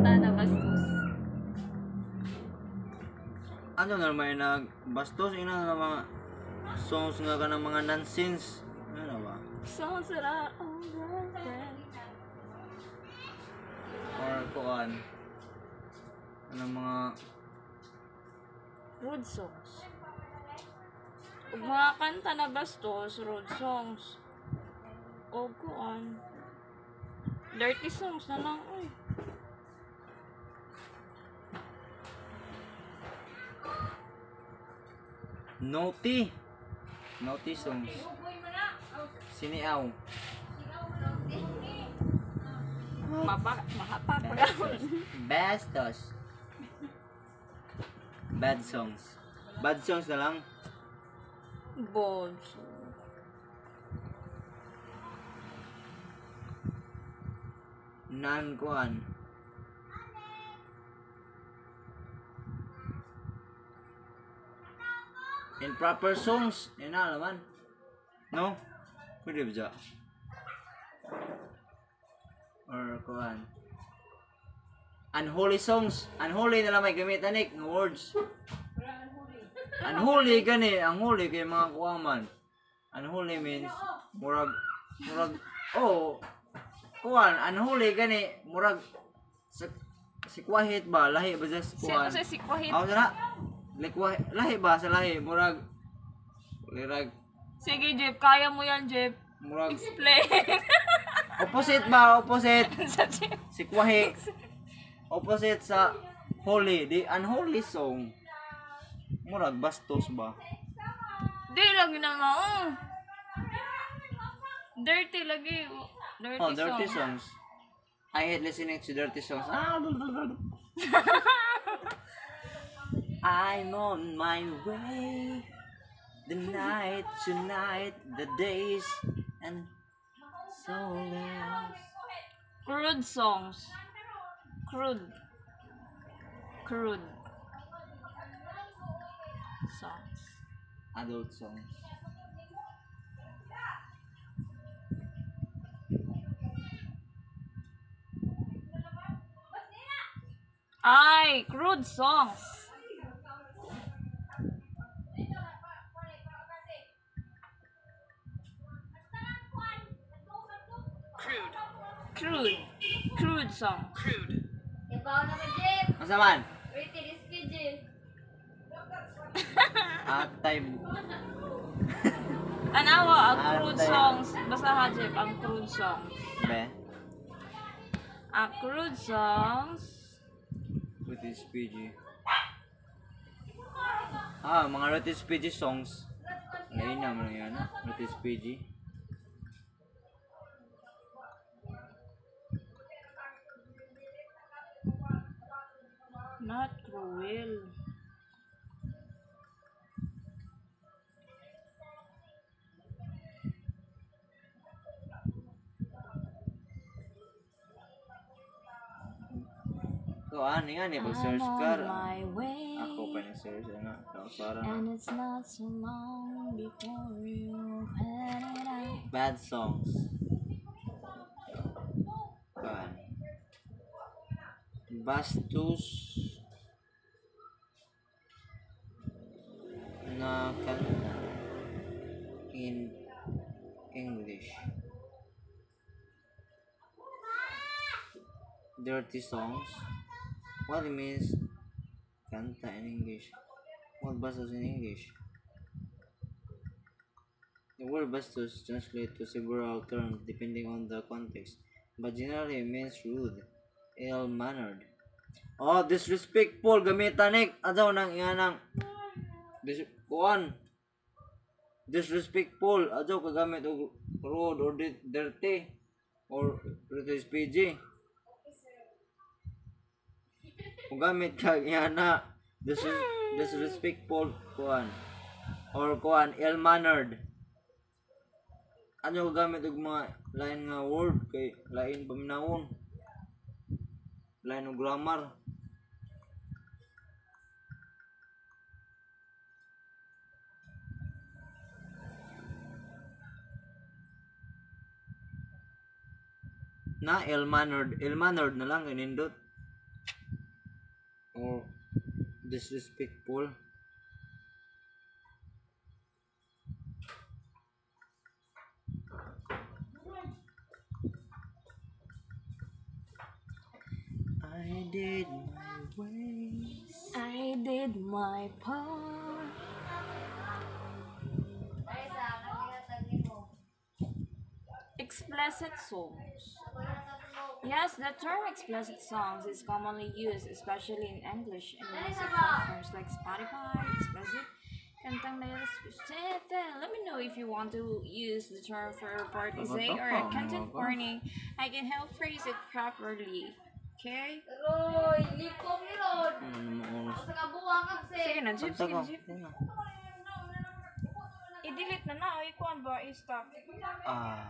kanta na bastos. Ano naman nagbastos ina nga mga songs nga ka ng mga nonsense. Ano ba? Songs that are alright. Or kuan. Anong mga Road songs. Ug mga kanta na bastos, road songs. O kuan. Dirty songs na lang, uy. Naughty songs. Siniaw. Makapapagawin. Bastos. Bad songs. Bad songs na lang. Balls. Non-kuan. Improper songs. Yan na naman. No? Pwede ba dyan? Or kuan. Unholy songs. Unholy na lang may gamitan ng words. Unholy gani. Unholy kay mga kuwaman. Unholy means murag oh kuan unholy gani murag sikwahit ba lahi ba sa kuan Sa sikwahit. aw na lahi ba sa lahi murag lirag Sige, Jeff. Kaya mo yan, Jeff. murag Explain. opposite ba opposite Sa Jeff. sikwahi opposite sa holy di unholy song murag bastos ba Di lagi na nga, Dirty lagi. Dirty songs. I hate listening to dirty songs. I'm on my way. The night, tonight, the days, and so else. Crude songs. Crude songs. Adult songs. Ay, crude songs. Crude song. Asa man? Rated is PG. Atay. Anawa, ang crude songs. Basta ha, Jeff, ang crude songs. Be. Ang crude songs. With this PG. Mga Rotis PG songs. Ngayon naman yan. Rotis PG. Not cruel. So, ano yan eh. Pag-search ka. my way. Ako pa na-search. Kausara na. And it's not so long before you pan it out. Bad songs. Kan. Bastos na kanta in English. Dirty songs. What it means kanta in English? What bastos in English? The word bastos translates to several terms depending on the context, but generally it means rude, ill-mannered. Oh, disrespectful gamitan ni adto nang iyanang disrespectful adto kagamit og rude or dirty or British PG. Kung gamit ka iyana disrespectful kuan or kuan ill-mannered. Ano gamit og mga lain nga word kay lain paminawon. Lain og grammar. Na ill-mannered na lang inindot. or disrespectful. I did my ways. I did my part. Explicit songs. Yes, the term explicit songs is commonly used, especially in English and music platforms like Spotify. Explicit kantang na explicit. Let me know if you want to use the term for partizay or a content warning. I can help phrase it properly. Okay? Roy, lipong ni Rod. Oras. Sa kabuang kasi. Sige na, Jeep, Kanta sige ka. na, Jeep. I-delete na na. Ikuan ba? I-stop. Ah.